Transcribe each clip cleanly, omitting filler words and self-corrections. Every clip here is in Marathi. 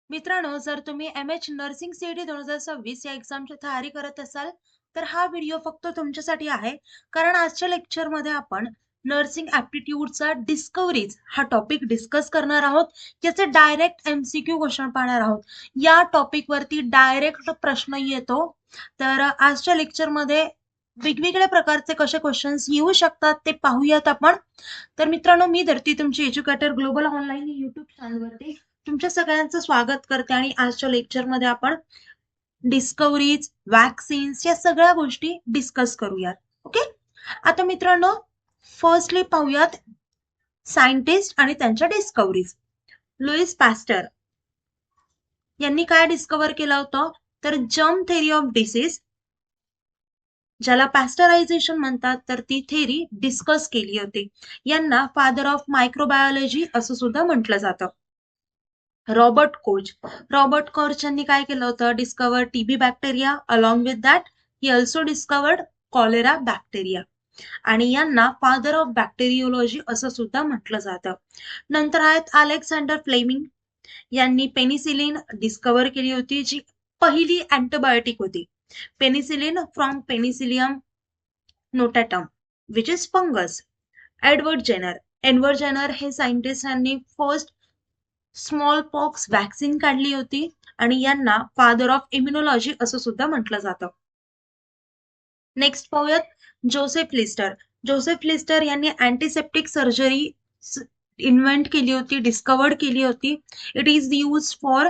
मित्रांनो, जर तुम्ही एम.एच नर्सिंग सी.ई.टी 2026 या एक्झामची तयारी करत असाल, तर हा व्हिडिओ फक्त तुमच्यासाठी आहे. कारण आजच्या लेक्चरमध्ये आपण नर्सिंग ॲप्टिट्यूडचा डिस्कव्हरीज हा टॉपिक डिस्कस करणार आहोत. याचे डायरेक्ट एम-सी-क्यू क्वेश्चन पाहणार आहोत. या टॉपिकवरती डायरेक्ट प्रश्न येतो. तर आजच्या लेक्चरमध्ये वेगवेगळ्या प्रकारचे कसे क्वेश्चन्स येऊ शकतात ते पाहूयात आपण. तर मित्रांनो, मी धरती तुमची एज्युकेटर ग्लोबल ऑनलाईन युट्यूब चॅनलवरती तुमच्या सगळ्यांचं स्वागत करते आणि आजच्या लेक्चरमध्ये आपण डिस्कव्हरीज, वॅक्सिन्स या सगळ्या गोष्टी डिस्कस करूयात. ओके. आता मित्रांनो, फर्स्टली पाहूयात सायंटिस्ट आणि त्यांच्या डिस्कव्हरीज. लुईस पॅस्टर यांनी काय डिस्कव्हर केलं होतं, तर जर्म थेरी ऑफ डिसीज, ज्याला पॅस्टरायझेशन म्हणतात, तर ती थेरी डिस्कस केली होती. यांना फादर ऑफ मायक्रोबायोलॉजी असं सुद्धा म्हटलं जातं. रॉबर्ट कोच यांनी काय केलं होतं, discover TB bacteria. Along with that he also discovered cholera bacteria आणि यांना फादर ऑफ बॅक्टेरियोलॉजी असं सुद्धा म्हटलं जातं. नंतर आहेत अलेक्झांडर फ्लेमिंग. यांनी पेनिसिलिन डिस्कवर केली होती, जी पहिली अँटीबायोटिक होती. Penicillin from penicillium notatum which is fungus. Edward Jenner हे सायंटिस्टांनी फर्स्ट स्मॉल पॉक्स वॅक्सिन काढली होती आणि यांना फादर ऑफ इम्युनॉलॉजी असं सुद्धा म्हटलं जातं. नेक्स्ट पाहूयात जोसेफ लिस्टर यांनी अँटीसेप्टिक सर्जरी इन्व्हेंट केली होती, डिस्कवर्ड केली होती. It is use for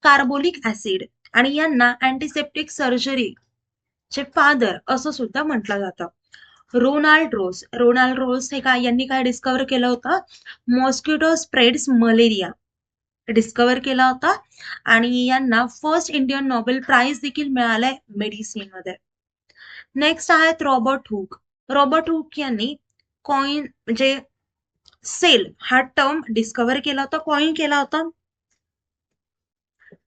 carbolic acid आणि यांना अँटीसेप्टिक सर्जरी चे फादर असं सुद्धा म्हटलं जातं. रोनाल्ड रोस हे यांनी काय डिस्कवर केलं होतं, मॉस्किटो स्प्रेड्स मलेरिया डिस्कवर केला होता आणि यांना फर्स्ट इंडियन नोबेल प्राइज देखील मिळालंय मेडिसिन मध्ये. नेक्स्ट आहेत रॉबर्ट हुक यांनी कॉइन म्हणजे सेल हा टर्म डिस्कवर केला होता, कॉइन केला होता.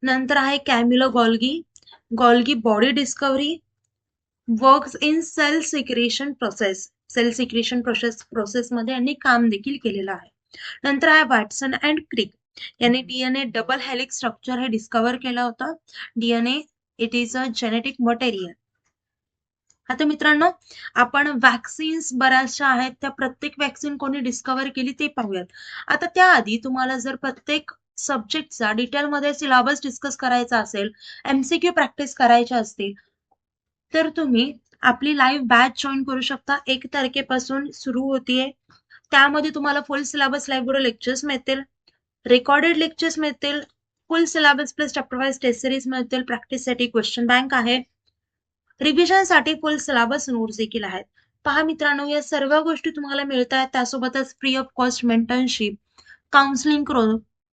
नंतर आहे Camillo Golgi body discovery, works in cell secretion process मध्ये यांनी काम देखील केलेलं आहे. नंतर आहे वॅटसन अँड क्रिक यांनी डीएनए डबल हेलिक्स स्ट्रक्चर हे डिस्कवर केलं होतं. DNA it is a genetic material. आता मित्रांनो, आपण वॅक्सिन्स बऱ्याचशा आहेत, त्या प्रत्येक वॅक्सिन कोणी डिस्कवर केली ते पाहूयात. आता त्याआधी तुम्हाला जर प्रत्येक सब्जेक्टचा डिटेलमध्ये सिलेबस डिस्कस करायचा असेल, एमसीक्यू प्रॅक्टिस करायच्या असतील, तर तुम्ही आपली लाईव्ह बॅच जॉईन करू शकता. 1 तारखेपासून सुरू होतीये. त्यामध्ये तुम्हाला फुल सिलेबस लाईव्ह लेक्चर्स मिळतील, रेकॉर्डेड लेक्चर्स मिळतील, full syllabus plus chapter wise test series मिळतील, प्रॅक्टिससाठी क्वेश्चन बँक आहे, रिव्हिजनसाठी फुल सिलेबस नोट्स देखील आहेत. पहा मित्रांनो, या सर्व गोष्टी तुम्हाला मिळत आहेत. त्यासोबतच free of cost mentorship, counselling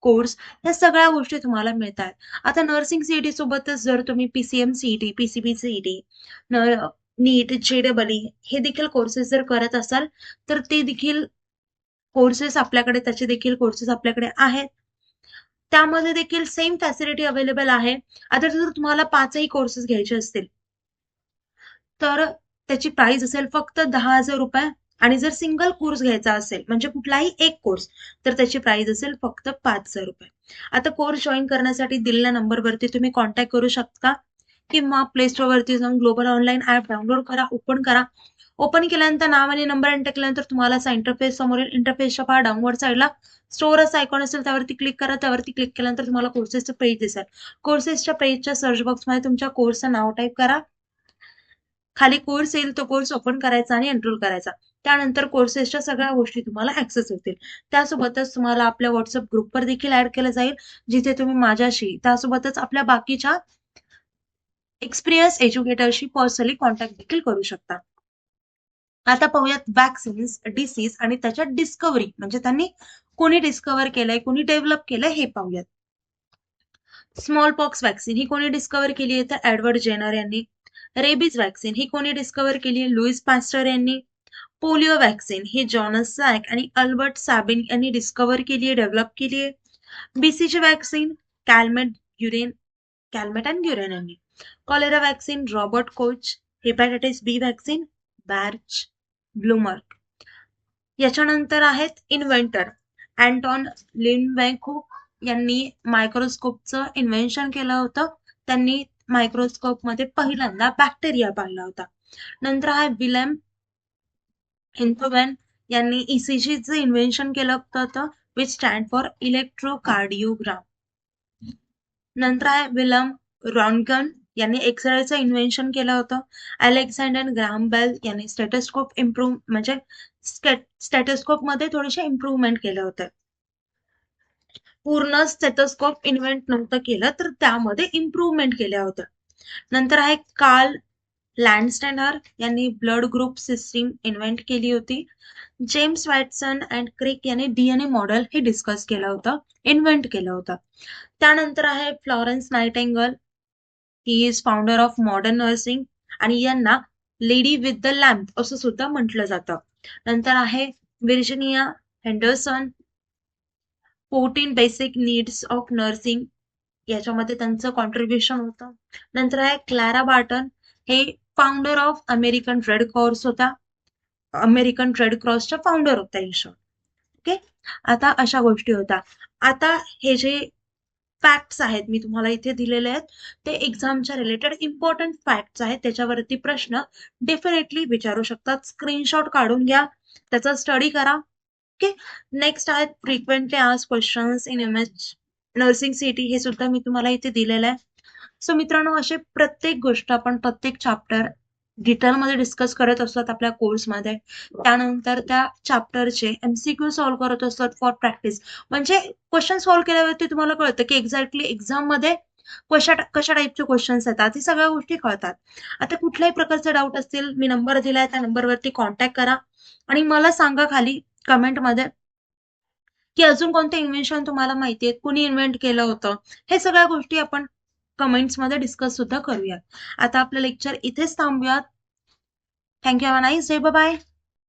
course, या सगळ्या गोष्टी तुम्हाला मिळत आहेत. आता नर्सिंग सीईटी सोबतच जर तुम्ही पीसीएम सीईटी, पीसीबी सीईटी, नीट, जेडबलई हे देखील कोर्सेस जर करत असाल, तर ते देखील कोर्सेस आपल्याकडे आहेत. त्यामध्ये देखील सेम फॅसिलिटी अवेलेबल आहे. आता जर तुम्हाला 5ही कोर्सेस घ्यायचे असतील, तर त्याची प्राइस असेल फक्त 10,000 रुपये आणि जर सिंगल कोर्स घ्यायचा असेल म्हणजे कुठलाही एक कोर्स, तर त्याची प्राइस असेल फक्त 5,000 रुपये. आता कोर्स जॉईन करण्यासाठी दिलेल्या नंबरवरती तुम्ही कॉन्टॅक्ट करू शकता किंवा प्ले स्टोर वरती जाऊन ग्लोबल ऑनलाईन ऍप डाउनलोड करा, ओपन करा. ओपन केल्यानंतर नाव आणि नंबर एंटर केल्यानंतर तुम्हाला असा इंटरफेस समोरील इंटरफेसच्या पहा डाऊनवर्ड साईडला स्टोर असा आयकॉन असेल, त्यावरती क्लिक करा. त्यावरती क्लिक केल्यानंतर तुम्हाला कोर्सेसचं पेज दिसेल. कोर्सेसच्या पेजच्या सर्च बॉक्समध्ये तुमच्या कोर्सचं नाव टाईप करा. खाली कोर्स येईल, तो कोर्स ओपन करायचा आणि एनरोल करायचा. त्यानंतर कोर्सेसच्या सगळ्या गोष्टी तुम्हाला ऍक्सेस होतील. त्यासोबतच तुम्हाला आपल्या व्हॉट्सअप ग्रुपवर देखील ऍड केलं जाईल, जिथे तुम्ही माझ्याशी त्यासोबतच आपल्या बाकीच्या एक्सपिरियन्स एज्युकेटरशी पर्सनली कॉन्टॅक्ट देखील करू शकता. आता पाहूयात वॅक्सिन्स, डिसीज आणि त्याच्या डिस्कव्हरी, म्हणजे त्यांनी कोणी डिस्कव्हर केलंय, कोणी डेव्हलप केलंय हे पाहूयात. स्मॉल पॉक्स वॅक्सिन ही कोणी डिस्कव्हर केली आहे, तर एडवर्ड जेनर यांनी. रेबीज वॅक्सिन ही कोणी डिस्कव्हर केली आहे, लुईस पॅस्टर यांनी. पोलिओ वॅक्सिन ही जॉनस सॅक आणि अल्बर्ट सॅबिन यांनी डिस्कव्हर केली आहे, डेव्हलप केली आहे. BCG vaccine Calmette and Guerin यांनी. Cholera vaccine Robert Koch. Hepatitis B vaccine Baruch Blumberg. याच्यानंतर आहेत इन्व्हेंटर अँटॉन लिनबेकहूक यांनी मायक्रोस्कोपचं इन्व्हेन्शन केलं होतं. त्यांनी मायक्रोस्कोपमध्ये पहिल्यांदा बॅक्टेरिया पाहिला होता. नंतर आहे विलेम हिंथवेन यांनी ईसीजीचं इन्व्हेन्शन केलं होतं, विच स्टँड फॉर इलेक्ट्रोकार्डिओग्राम. नंतर आहे विलम रॉन्गन यांनी एक्सरेचं इन्व्हेन्शन केलं होतं. अलेक्झांडर ग्राहम बेल यांनी स्टेटोस्कोप म्हणजे स्टेटोस्कोप मध्ये थोडेसे इम्प्रूव्हमेंट केलं होतं. पूर्ण स्टेटोस्कोप इन्व्हेंट नव्हतं केलं, तर त्यामध्ये इम्प्रूव्हमेंट केल्या होत्या. नंतर आहे कार्ल लँडस्टेनर यांनी ब्लड ग्रुप सिस्टीम इन्व्हेंट केली होती. जेम्स वॅटसन अँड क्रिक यांनी डीएनए मॉडेल हे डिस्कस केलं होतं, इन्व्हेंट केलं होतं. त्यानंतर आहे Florence Nightingale, he is founder of modern nursing आणि यांना लेडी विथ द लॅम्प असं सुद्धा म्हटलं जातं. नंतर आहे Virginia Henderson, 14 basic needs of nursing, याच्यामध्ये त्यांचं कॉन्ट्रीब्युशन होतं. नंतर आहे क्लारा बार्टन, हे founder of American Red Cross होता, अमेरिकन रेड क्रॉसच्या फाउंडर होता इन शॉर्ट. ओके, आता अशा गोष्टी होत्या. आता हे जे फॅक्ट्स आहेत मी तुम्हाला इथे दिलेले आहेत, ते एक्झामच्या रिलेटेड इम्पॉर्टंट फॅक्ट्स आहेत. त्याच्यावरती प्रश्न डेफिनेटली विचारू शकतात. स्क्रीनशॉट काढून घ्या, त्याचा स्टडी करा. ओके, नेक्स्ट आहेत frequently asked questions in MH nursing CET, हे सुद्धा मी तुम्हाला इथे दिलेलं आहे. सो मित्रांनो, असे प्रत्येक गोष्ट आपण प्रत्येक चॅप्टर डिटेलमध्ये डिस्कस करत असतात आपल्या कोर्समध्ये. त्यानंतर त्या चॅप्टरचे एमसीक्यू सॉल्व्ह करत असतात फॉर प्रॅक्टिस. म्हणजे क्वेश्चन सॉल्व्ह केल्यावरती तुम्हाला कळतं की एक्झॅक्टली एक्झाम मध्ये कशा टाईपचे क्वेश्चन्स येतात, ही सगळ्या गोष्टी कळतात. आता कुठल्याही प्रकारचे डाऊट असतील, मी नंबर दिलाय त्या नंबरवरती कॉन्टॅक्ट करा आणि मला सांगा खाली कमेंटमध्ये की अजून कोणते इन्व्हेन्शन तुम्हाला माहिती आहेत, कुणी इन्व्हेंट केलं होतं. हे सगळ्या गोष्टी आपण कमेंट्समध्ये डिस्कस सुद्धा करूयात. आता आपलं लेक्चर इथेच थांबूयात. Thank you, have a nice day, bye bye.